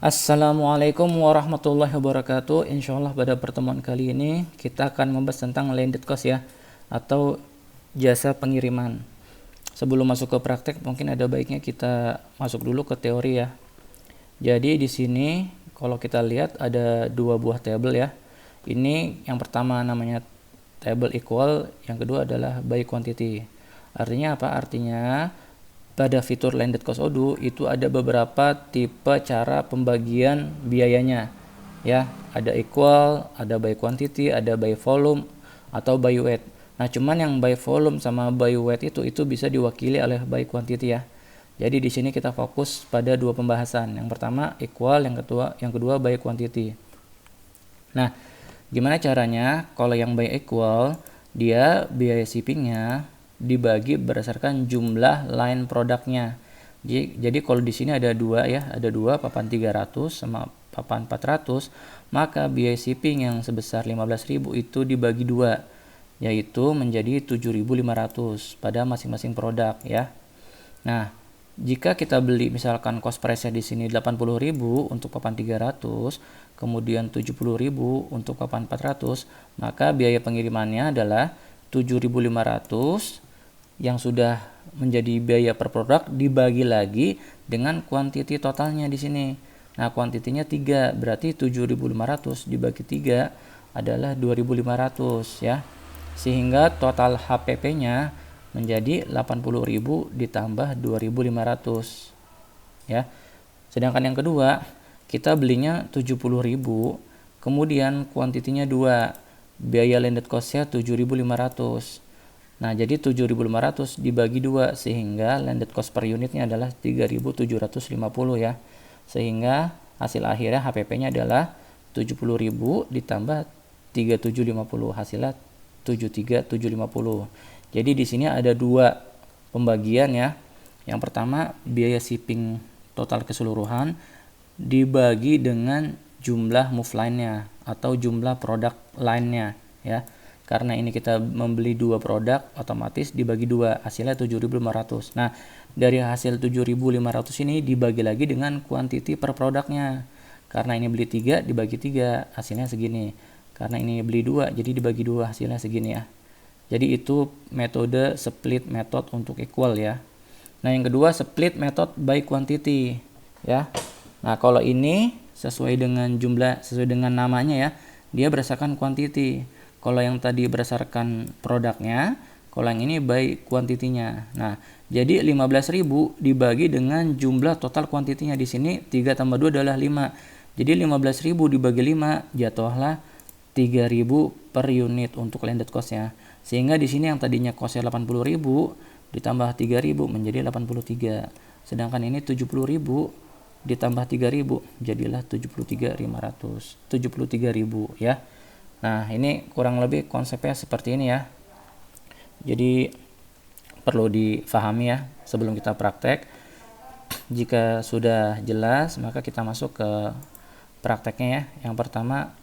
Assalamualaikum warahmatullahi wabarakatuh. Insya Allah pada pertemuan kali ini kita akan membahas tentang landed cost ya, atau jasa pengiriman. Sebelum masuk ke praktek, mungkin ada baiknya kita masuk dulu ke teori ya. Jadi di sini kalau kita lihat ada dua buah tabel ya. Ini yang pertama namanya table equal, yang kedua adalah by quantity. Artinya apa? Artinya pada fitur landed cost Odoo itu ada beberapa tipe cara pembagian biayanya ya, ada equal, ada by quantity, ada by volume, atau by weight. Nah cuman yang by volume sama by weight itu bisa diwakili oleh by quantity ya. Jadi di sini kita fokus pada dua pembahasan, yang pertama equal, yang kedua by quantity. Nah gimana caranya? Kalau yang by equal, dia biaya shippingnya dibagi berdasarkan jumlah line produknya. Jadi kalau di sini ada dua ya, ada dua, papan 300 sama papan 400, maka biaya shipping yang sebesar 15.000 itu dibagi dua, yaitu menjadi 7.500 pada masing-masing produk ya. Nah, jika kita beli misalkan cost price-nya di sini 80.000 untuk papan 300, kemudian 70.000 untuk papan 400, maka biaya pengirimannya adalah 7.500 yang sudah menjadi biaya per produk dibagi lagi dengan kuantiti totalnya di sini. Nah, kuantitinya 3, berarti 7.500 dibagi 3 adalah 2.500 ya. Sehingga total HPP-nya menjadi 80.000 ditambah 2.500 ya. Sedangkan yang kedua, kita belinya 70.000, kemudian kuantitinya 2, biaya landed cost-nya 7.500. Nah, jadi 7.500 dibagi 2 sehingga landed cost per unitnya adalah 3.750 ya. Sehingga hasil akhirnya HPP-nya adalah 70.000 ditambah 3.750, hasilnya 73.750. Jadi di sini ada dua pembagian ya. Yang pertama biaya shipping total keseluruhan dibagi dengan jumlah move line-nya atau jumlah produk line-nya ya. Karena ini kita membeli dua produk, otomatis dibagi dua, hasilnya 7.500. Nah, dari hasil 7.500 ini dibagi lagi dengan kuantiti per produknya. Karena ini beli 3 dibagi 3, hasilnya segini. Karena ini beli 2, jadi dibagi 2, hasilnya segini ya. Jadi itu metode split method untuk equal ya. Nah, yang kedua split method by quantity ya. Nah, kalau ini sesuai dengan jumlah, sesuai dengan namanya ya, dia berdasarkan quantity. Kalau yang tadi berdasarkan produknya, kalau yang ini by kuantitinya. Nah, jadi 15.000 dibagi dengan jumlah total kuantitinya di sini 3 tambah 2 adalah 5. Jadi 15.000 dibagi 5 jatuhlah 3.000 per unit untuk landed cost-nya. Sehingga di sini yang tadinya cost-nya 80.000 ditambah 3.000 menjadi 83. Sedangkan ini 70.000 ditambah 3.000 jadilah 73.000 ya. Nah, ini kurang lebih konsepnya seperti ini ya. Jadi perlu difahami ya sebelum kita praktek. Jika sudah jelas, maka kita masuk ke prakteknya ya. Yang pertama,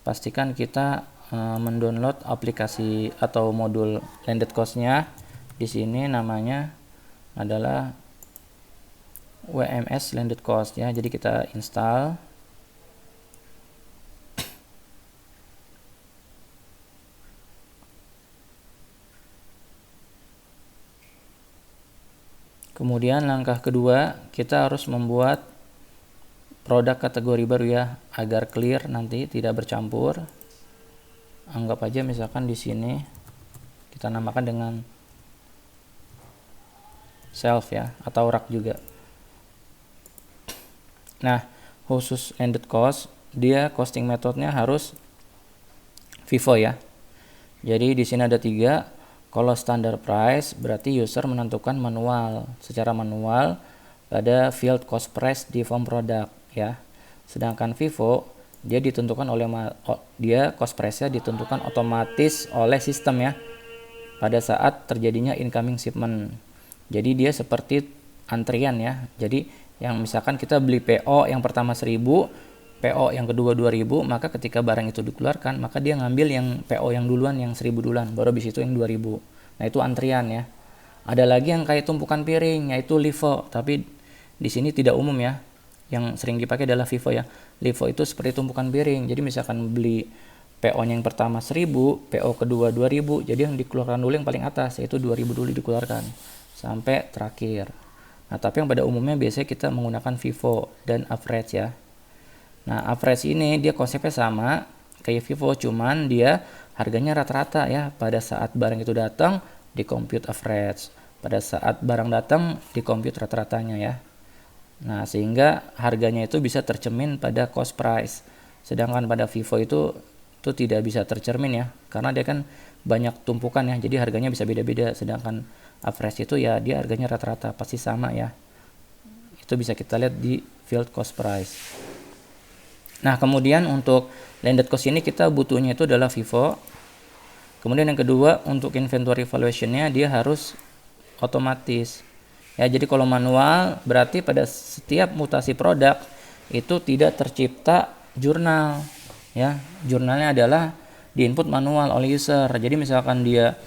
pastikan kita mendownload aplikasi atau modul landed cost-nya. Di sini namanya adalah WMS landed cost ya. Jadi kita install. Kemudian langkah kedua, kita harus membuat produk kategori baru ya, agar clear nanti tidak bercampur. Anggap aja misalkan di sini kita namakan dengan shelf ya, atau rak juga. Nah, khusus landed cost, dia costing metodenya harus FIFO ya. Jadi di sini ada 3. Kalau standar price berarti user menentukan secara manual pada field cost price di form produk ya. Sedangkan FIFO dia cost price-nya ditentukan otomatis oleh sistem ya pada saat terjadinya incoming shipment. Jadi dia seperti antrian ya. Jadi yang misalkan kita beli PO yang pertama 1.000, PO yang kedua 2.000, maka ketika barang itu dikeluarkan, maka dia ngambil yang PO yang duluan yang 1.000 duluan, baru habis itu yang 2.000. Nah, itu antrian ya. Ada lagi yang kayak tumpukan piring, yaitu LIFO, tapi di sini tidak umum ya. yang sering dipakai adalah FIFO ya. LIFO itu seperti tumpukan bearing. Jadi misalkan beli PO-nya yang pertama 1000, PO kedua 2000, jadi yang dikeluarkan dulu yang paling atas, yaitu 2000 dulu dikeluarkan sampai terakhir. Nah, tapi yang pada umumnya biasanya kita menggunakan FIFO dan average ya. Nah, average ini dia konsepnya sama kayak FIFO, cuman dia harganya rata-rata ya. Pada saat barang itu datang, di compute average. Pada saat barang datang, di compute rata-ratanya ya. Nah, sehingga harganya itu bisa tercermin pada cost price. Sedangkan pada FIFO itu tidak bisa tercermin ya, karena dia kan banyak tumpukan ya, jadi harganya bisa beda-beda. Sedangkan average itu ya dia harganya rata-rata pasti sama ya. Itu bisa kita lihat di field cost price. Nah, kemudian untuk landed cost ini kita butuhnya itu adalah FIFO. Kemudian yang kedua, untuk inventory valuation-nya dia harus otomatis. Ya, jadi kalau manual berarti pada setiap mutasi produk itu tidak tercipta jurnal. Ya, jurnalnya adalah di input manual oleh user. Jadi misalkan dia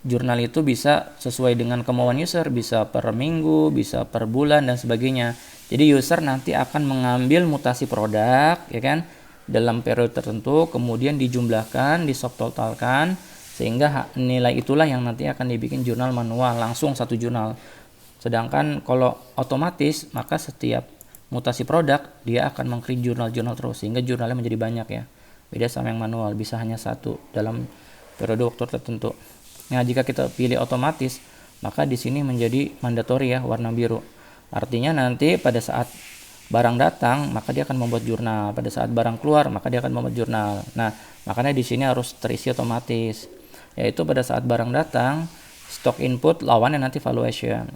jurnal itu bisa sesuai dengan kemauan user, bisa per minggu, bisa per bulan dan sebagainya. Jadi user nanti akan mengambil mutasi produk ya kan dalam periode tertentu, kemudian dijumlahkan, disubtotalkan, sehingga nilai itulah yang nanti akan dibikin jurnal manual, langsung satu jurnal. Sedangkan kalau otomatis, maka setiap mutasi produk dia akan meng-create jurnal-jurnal terus, sehingga jurnalnya menjadi banyak ya. Beda sama yang manual, bisa hanya satu dalam periode waktu tertentu. Nah, jika kita pilih otomatis, maka di sini menjadi mandatory ya, warna biru. Artinya nanti pada saat barang datang, maka dia akan membuat jurnal. Pada saat barang keluar, maka dia akan membuat jurnal. Nah, makanya di sini harus terisi otomatis. Yaitu pada saat barang datang, stock input lawannya nanti valuation.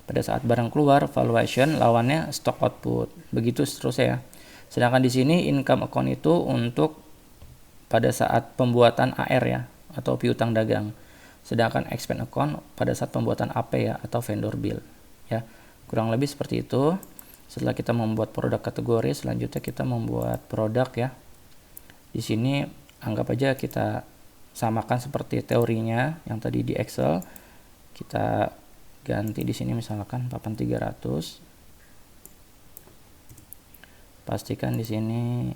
Pada saat barang keluar, valuation lawannya stock output. Begitu seterusnya ya. Sedangkan di sini income account itu untuk pada saat pembuatan AR ya, atau piutang dagang. Sedangkan expense account pada saat pembuatan AP ya, atau vendor bill ya. Kurang lebih seperti itu. Setelah kita membuat produk kategori, selanjutnya kita membuat produk ya. Di sini anggap aja kita samakan seperti teorinya yang tadi di Excel. Kita ganti di sini misalkan papan 300. Pastikan di sini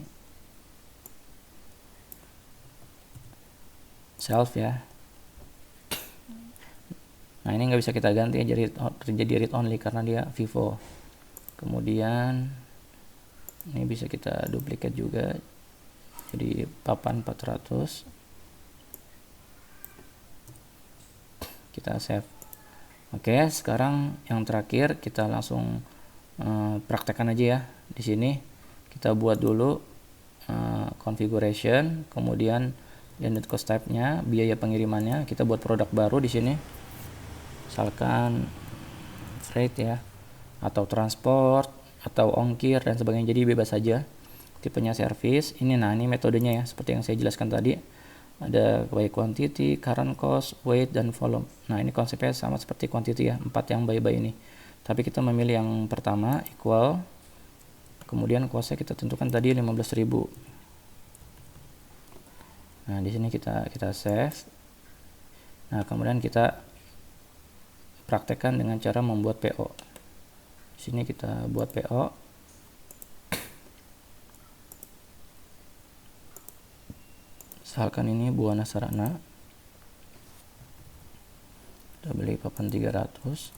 self ya. Nah, ini nggak bisa kita ganti ya, jadi read only karena dia FIFO. Kemudian ini bisa kita duplicate juga jadi papan 400. Kita save. Oke, sekarang yang terakhir kita langsung praktekkan aja ya. Di sini kita buat dulu configuration, kemudian landed cost type-nya, biaya pengirimannya. Kita buat produk baru di sini. Misalkan freight ya, atau transport, atau ongkir dan sebagainya. Jadi bebas saja. Tipenya service. Ini metodenya ya, seperti yang saya jelaskan tadi. Ada by quantity, current cost, weight, dan volume. Nah, ini konsepnya sama seperti quantity ya, 4 yang by ini. Tapi kita memilih yang pertama, equal. Kemudian costnya kita tentukan tadi 15.000. Nah, di sini kita save. Nah, kemudian kita praktekkan dengan cara membuat PO. Di sini kita buat PO. Misalkan ini Buana Sarana. Kita beli papan 300.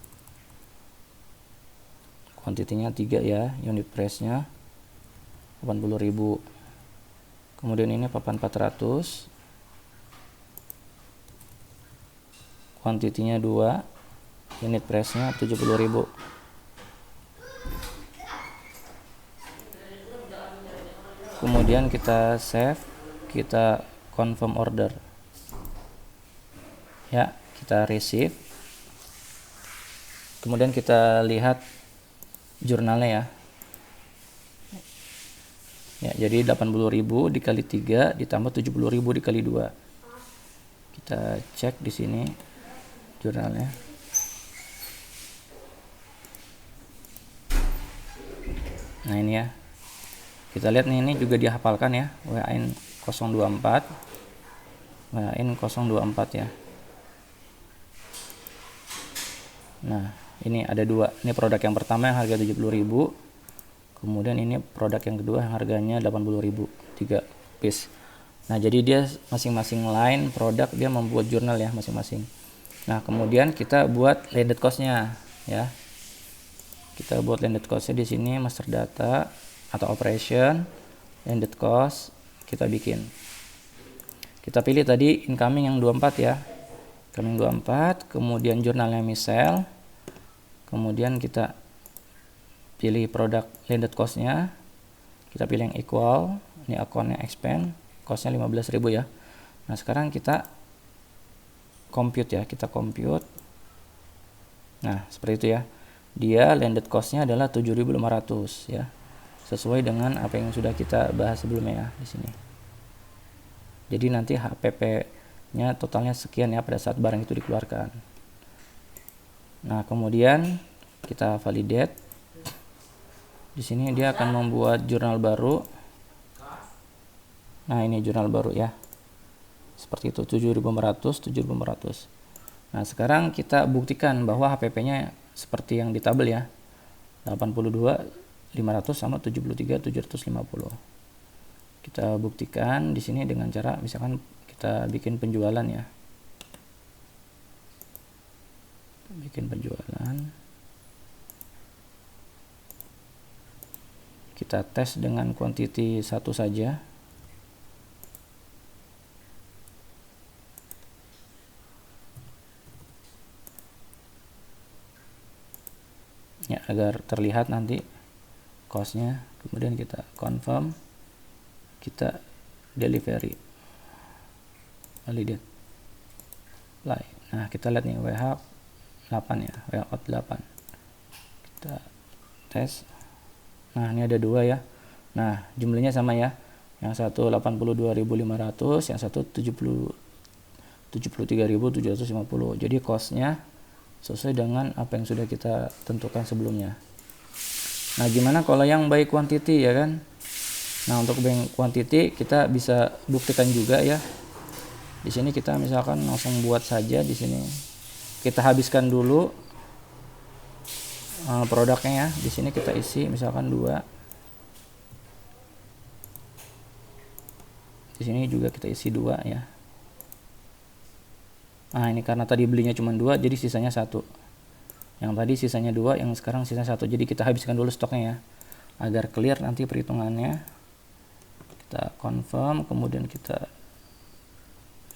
Kuantitinya 3 ya, unit price-nya 80.000. Kemudian ini papan 400. Kuantitinya 2, unit price-nya 70.000. Kemudian kita save, kita confirm order. Ya, kita receive. Kemudian kita lihat jurnalnya ya. Ya, jadi 80.000 dikali 3 ditambah 70.000 dikali 2. Kita cek di sini jurnalnya. Nah, ini ya. Kita lihat nih, ini juga dihafalkan ya, WAN 024. WAN 024 ya. Nah, ini ada 2. Ini produk yang pertama yang harga 70.000. Kemudian ini produk yang kedua yang harganya 80.000, 3 piece. Nah, jadi dia masing-masing line produk dia membuat jurnal ya masing-masing. Nah, kemudian kita buat landed cost-nya ya. Kita buat landed cost-nya di sini master data atau operation landed cost kita bikin. Kita pilih tadi incoming yang 24 ya. Incoming 24, kemudian jurnalnya misel. Kemudian kita pilih produk landed cost-nya. Kita pilih yang equal, ini akunnya expand, cost-nya 15.000 ya. Nah, sekarang kita compute ya, kita compute. Nah, seperti itu ya. Dia landed cost-nya adalah 7.500 ya. Sesuai dengan apa yang sudah kita bahas sebelumnya ya di sini. Jadi nanti HPP-nya totalnya sekian ya pada saat barang itu dikeluarkan. Nah, kemudian kita validate. Di sini dia akan membuat jurnal baru. Nah, ini jurnal baru ya. Seperti itu 7.500. Nah, sekarang kita buktikan bahwa HPP-nya seperti yang di tabel ya. 82.500 sama 73.750. Kita buktikan di sini dengan cara misalkan kita bikin penjualan ya. Bikin penjualan. Kita tes dengan quantity 1 saja. Ya, agar terlihat nanti cost-nya. Kemudian kita confirm, kita delivery, validate, apply. Nah, kita lihat nih WH 8 ya, WH out 8. Kita tes. Nah, ini ada 2 ya. Nah, jumlahnya sama ya. Yang satu 82.500, yang satu 73.750. Jadi cost-nya sesuai dengan apa yang sudah kita tentukan sebelumnya. Nah, gimana kalau yang by quantity ya kan? Nah, untuk by quantity kita bisa buktikan juga ya. Di sini kita misalkan langsung buat saja di sini. Kita habiskan dulu produknya ya. Di sini kita isi misalkan 2. Di sini juga kita isi 2 ya. Nah, ini karena tadi belinya cuma 2 jadi sisanya 1. Yang tadi sisanya 2, yang sekarang sisa 1. Jadi kita habiskan dulu stoknya ya. Agar clear nanti perhitungannya. Kita confirm, kemudian kita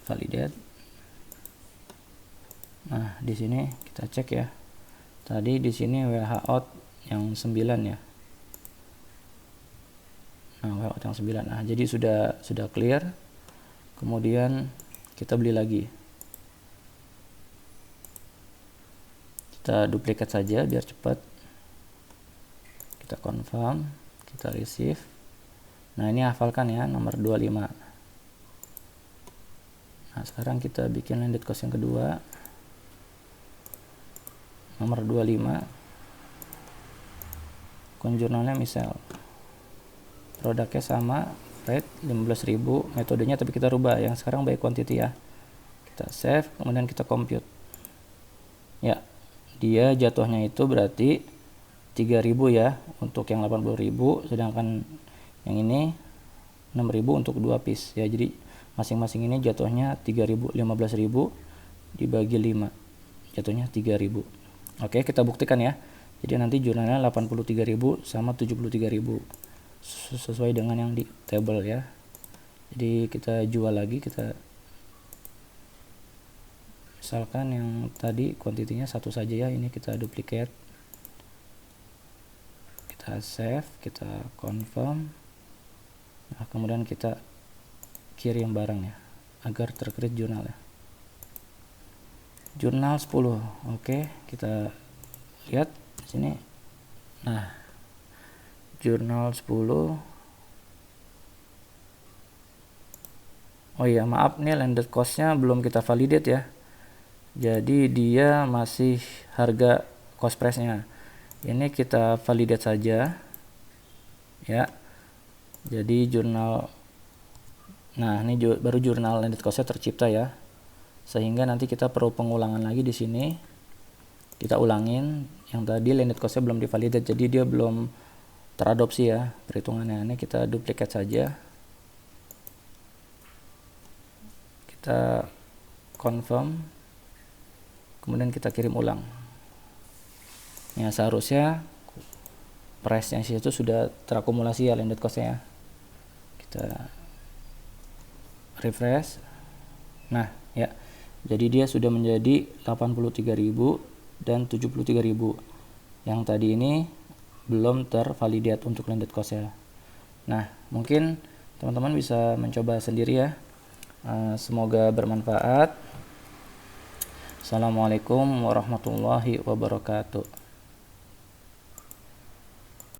validate. Nah, di sini kita cek ya. Tadi di sini WH out yang 9 ya. Nah, WH out yang 9. Nah, jadi sudah clear. Kemudian kita beli lagi. Kita duplikat saja biar cepat. Kita confirm, kita receive. Nah, ini hafalkan ya nomor 25. Nah, sekarang kita bikin landed cost yang kedua. Nomor 25. Akun jurnalnya misal. Produknya sama, rate 15.000, metodenya tapi kita rubah. Yang sekarang by quantity ya. Kita save, kemudian kita compute. Ya, dia jatuhnya itu berarti 3.000 ya untuk yang 80.000, sedangkan yang ini 6.000 untuk 2 piece ya. Jadi masing-masing ini jatuhnya 3.000, 15.000 dibagi 5 jatuhnya 3.000. Oke, kita buktikan ya. Jadi nanti jurnalnya 83.000 sama 73.000 sesuai dengan yang di table ya. Jadi kita jual lagi, kita misalkan yang tadi kuantitinya 1 saja ya, ini kita duplicate, kita save, kita confirm. Nah, kemudian kita kirim barang ya agar tercreate jurnal ya. Jurnal 10. Oke, kita lihat di sini. Nah, jurnal 10. Oh iya, maaf nih landed cost-nya belum kita validate ya. Jadi dia masih harga cost price-nya. Ini kita validate saja ya. Jadi jurnal, nah ini baru jurnal landed cost-nya tercipta ya. Sehingga nanti kita perlu pengulangan lagi di sini. Kita ulangin, yang tadi landed cost-nya belum divalidate, jadi dia belum teradopsi ya perhitungannya. Ini kita duplikat saja, kita confirm, kemudian kita kirim ulang. Ya, seharusnya price yang situ sudah terakumulasi ya landed cost ya. Kita refresh. Nah ya, jadi dia sudah menjadi 83.000 dan 73.000. Yang tadi ini belum tervalidate untuk landed cost ya. Nah, mungkin teman-teman bisa mencoba sendiri ya. Semoga bermanfaat. Assalamualaikum warahmatullahi wabarakatuh.